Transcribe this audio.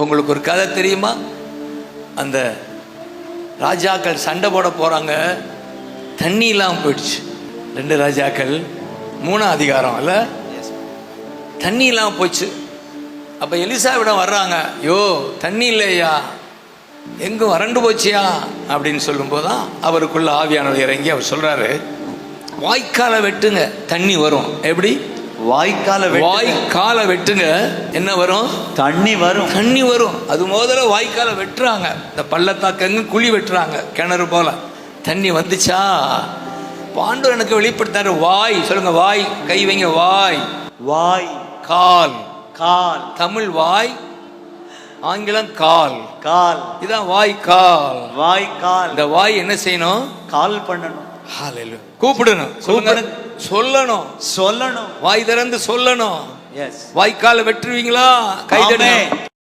உங்களுக்கு ஒரு கதை தெரியுமா? அந்த ராஜாக்கள் சண்டை போட போறாங்க, தண்ணி இல்லாமல் போயிடுச்சு. 2 ராஜாக்கள் 3ஆம் அதிகாரம் அல்ல, தண்ணி இல்லாமல் போச்சு. அப்ப எலிசாவிடம் வர்றாங்க, யோ தண்ணி இல்லையா, எங்கும் வறண்டு போச்சியா அப்படின்னு சொல்லும் போதுதான் அவருக்குள்ள ஆவியானவர் இறங்கி அவர் சொல்றாரு, வாய்க்கால வெட்டுங்க தண்ணி வரும். எப்படி? வாய்க்கால வெட்டுங்க, என்ன வரும்? தண்ணி வரும். தண்ணி வரும். அது முதல்ல வாய்க்கால வெட்டுறாங்க, இந்த பள்ளத்தாக்கு குழி வெட்டுறாங்க, கிணறு போல. தண்ணி வந்துச்சா? பாண்டு எனக்கு வெளிப்படுத்தாரு. வாய் சொல்லுங்க, வாய் கை வைங்க. வாய், வாய், கால், கால். தமிழ் வாய், ஆங்கிலம் கால். கால், இதான் வாய்க்கால். வாய்க்கால். இந்த வாய் என்ன செய்யணும்? கால் பண்ணணும். ஹalleluya. கூப்பிடணும், சொல்லணும், சொல்லணும். வாய் திறந்து சொல்லணும். எஸ். வாய்க்கால வெட்டுவீங்களா? கை தட்டுங்க.